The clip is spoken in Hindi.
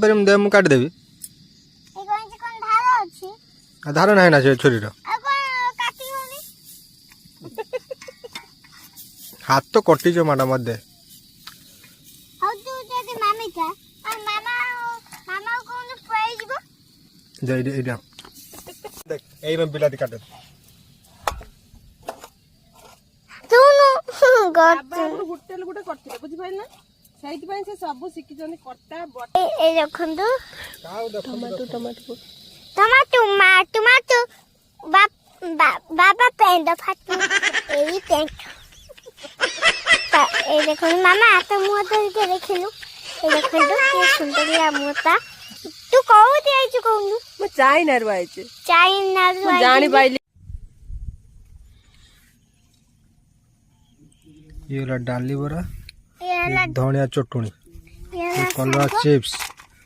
दे मु काट देबी धार ना ना छुरी हाथ तो कटी जो माडा मत दे देख एई में बिलाती काट होटेल गुटे करथिले बुझि पाइल ना सहित पय से सब सिखि जने कट्टा बट ए देखंदु टमाटो टमाटो बाबा पेंड फाटू एई पेंड ए देखो मामा तो मुंह तो के देखिलु ए देखंदु के सुंदरिया मुता तू कहू दे आइछु कहू म चाइना रो आइछु चाइना रो जानी पाइली ये डाली बरा ये धनिया चटनी कलर चिप्स